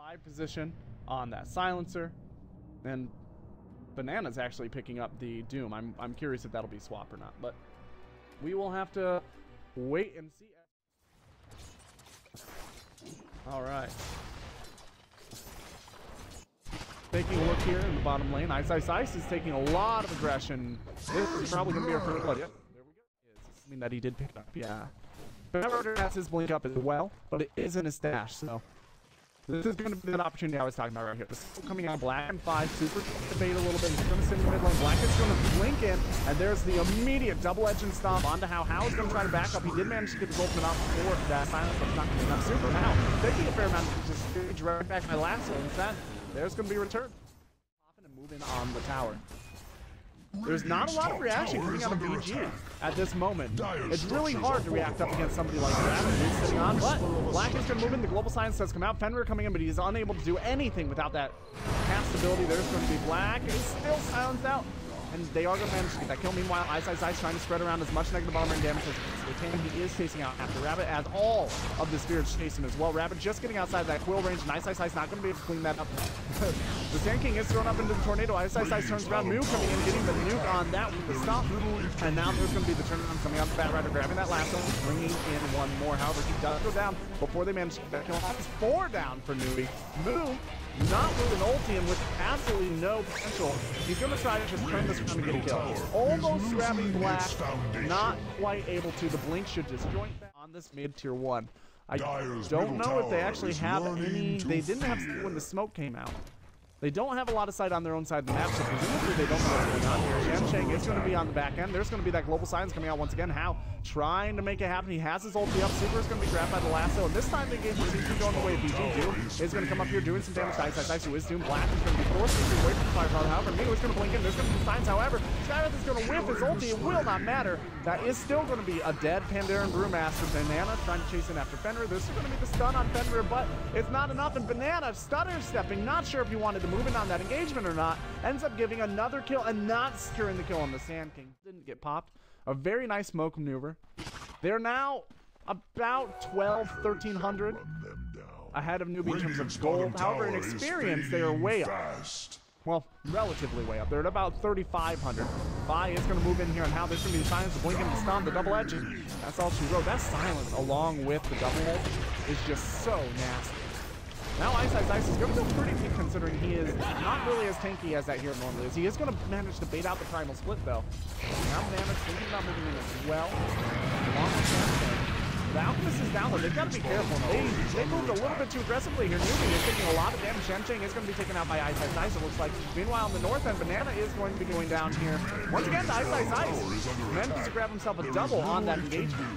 5 position on that silencer, and Banana's actually picking up the Doom. I'm curious if that'll be swap or not, but we will have to wait and see. All right. Taking a look here in the bottom lane, Ice is taking a lot of aggression. This is probably going to be our first blood. Yep, there we go. I mean that he did pick it up, yeah. But has his blink up as well, but it is in his stash, so this is going to be the opportunity I was talking about right here. This is coming out Black and 5, super debate a little bit. He's going to sit in the mid lane. Black is going to blink in, and there's the immediate double-edged stomp onto How. How is going to try to back up. He did manage to get the ultimate off before that silence, but it's not going to be enough. Super How taking a fair amount of just right back my last one. Instead, there's going to be a return. And move in on the tower. There's not a lot of reaction coming out of VG at this moment. It's really hard to react up against somebody like that who's sitting on, but Black is going to move in. The global silence does come out. Fenrir coming in, but he's unable to do anything without that cast ability. There's going to be Black. He's still silenced out, and they are going to manage to get that kill. Meanwhile, Ice trying to spread around as much negative bottom lane damage as they can. He is chasing out after Rabbit, as all of the spirits chase him as well. Rabbit just getting outside that quill range, and Ice not going to be able to clean that up. The Sand King is thrown up into the tornado. Ice turns around. Moo coming in, getting the nuke on that with the stop. And now there's going to be the turnaround coming out. Bat Rider grabbing that last one, bringing in one more. However, he does go down before they manage to get that kill. That's 4 down for NewBee. Moo, not with an ulti and with absolutely no potential. He's going to try to just turn this around and get a kill. Almost grabbing Black, not quite able to. The blink should disjoint on this mid tier 1. I don't know if they actually have any. They didn't have when the smoke came out. They don't have a lot of sight on their own side of the map, so presumably they don't know what's going on here. Shang is going to be on the back end. There's going to be that global silence coming out once again. How trying to make it happen. He has his ulti up. Super is going to be grabbed by the lasso, and this time the game seems to be going the way of BG. Doom is going to come up here doing some damage to Ice, who is Doom. Black is going to be forced to be away from the firepower. However, Mio is going to blink in. There's going to be signs. However, Skywrath is going to whip his ulti. It will not matter. That is still going to be a dead Pandaren Brewmaster. Banana trying to chase in after Fenrir. This is going to be the stun on Fenrir, but it's not enough, and Banana stutter stepping. Not sure if he wanted to move in on that engagement or not, ends up giving another kill and not securing the kill on the Sand King. Didn't get popped. A very nice smoke maneuver. They're now about 1300 ahead of NewBee in terms of gold. However, in experience, they are way up. Well, relatively way up. They're at about 3,500. Vi is going to move in here on How. There's going to be the silence, the blink, and the stun, the double edge. That's all she wrote. That silence, along with the double ult, is just so nasty. Now Ice is going to feel pretty good considering he is not really as tanky as that hero normally is. He is going to manage to bait out the primal split though. Now Banana's thinking about moving in as well. Along with that, the Alchemist is down though. They've got to be careful. They moved a little bit too aggressively here. NewBee is taking a lot of damage. Shancheng is going to be taken out by Ice, it looks like. Meanwhile, on the north end, Banana is going to be going down here. Once again, to Ice. Manages to grab himself a double on that engagement.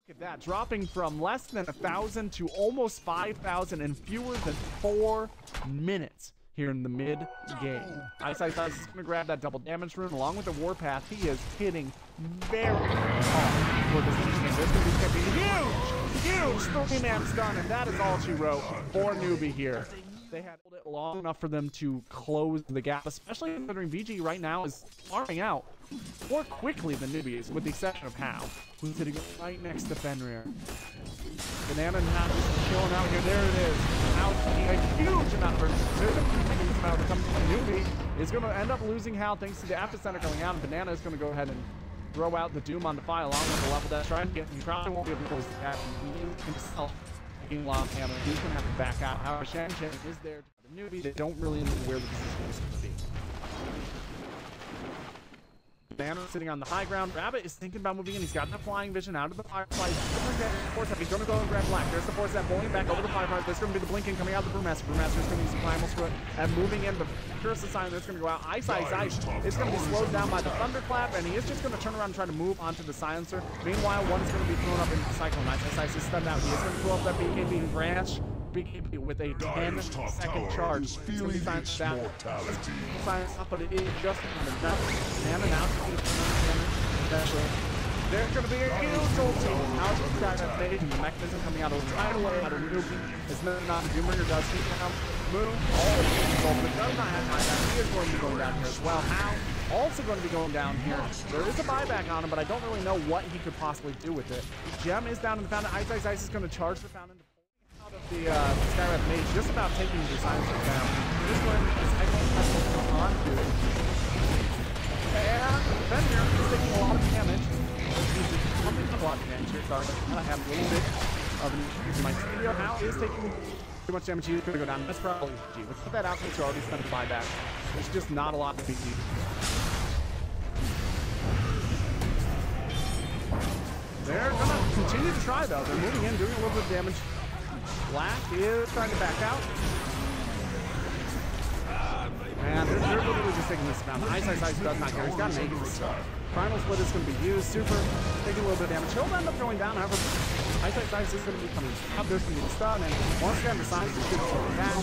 Look at that, dropping from less than 1,000 to almost 5,000 in fewer than 4 minutes here in the mid game. Ice is going to grab that double damage rune along with the warpath. He is hitting very hard for this game. This is going to be huge 3-man stun, and that is all she wrote for NewBee here. They had it long enough for them to close the gap, especially considering VG right now is farming out more quickly than NewBee, with the exception of How, who's sitting right next to Fenrir. Banana now just chilling out here. There it is. How taking a huge amount of burn. There's a ridiculous amount of coming from NewBee. Is going to end up losing How thanks to the epicenter coming out, and Banana is going to go ahead and throw out the Doom on the fire along with the level dash. Trying to get, he probably won't be able to close the gap. He himself taking long hammer. He's going to have to back out. However, Shanchen is there. The NewBee, they don't really know where the position is going to be. Banner sitting on the high ground. Rabbit is thinking about moving in. He's got the flying vision out of the firefly. He's going to go and grab Black. There's the force that bowling back over the firefly. There's going to be the blinking coming out of the Brewmaster. Brewmaster is going to use the primal strut and moving in. The curse of sign that's going to go out. Ice. It's going to be slowed down by the thunderclap, and he is just going to turn around and try to move onto the silencer. Meanwhile, one's going to be thrown up into the cyclone. Ice is stunned out. He is going to throw up that BKB branch. BKB with a 10-second charge. It's going to be science down. Science up, but it is just enough. And now there's going to be a huge ulti out of the stage. The mechanism coming out of the tidal way out of NewBee. It's not Doombringer does keep down. Move all of the ultimate does not have buyback. He is going to be going down here as well. How? Also going to be going down here. There is a buyback on him, but I don't really know what he could possibly do with it. Gem is down in the fountain. Ice is going to charge the fountain. the Skywrath Mage just about taking the silencer down. This one is actually on to it. And Fenrir is taking a lot of damage. He's pumping a lot of damage here. Sorry, I have a little bit of an issue in my studio. Now is taking too much damage. He's going to go down. That's probably G. Let's put that out since you're already spent the buyback. There's just not a lot to be seen. They're going to continue to try, though. They're moving in, doing a little bit of damage. Black is trying to back out. And they're literally just taking this down. Ice does not care. He's got an Aegis. Primal Split is going to be used. Super taking a little bit of damage. He'll end up going down. However, Ice is going to be coming up. There's going to be the stun. And once again, the Science is going to go down.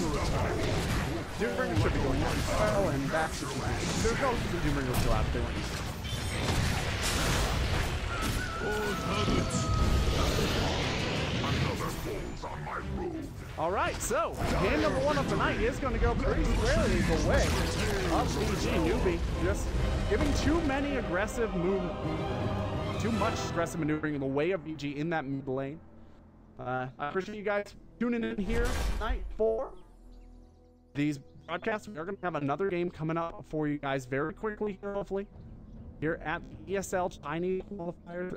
Doombringer should be going down as well. And that's just there's no reason Doombringer will go out if they want to. All right, so game number 1 of the night is going to go pretty squarely the way of ViCi. NewBee just giving too much aggressive maneuvering in the way of ViCi in that mid lane. I appreciate you guys tuning in here tonight for these broadcasts. We are going to have another game coming up for you guys very quickly here, hopefully. Here at the ESL Chinese qualifiers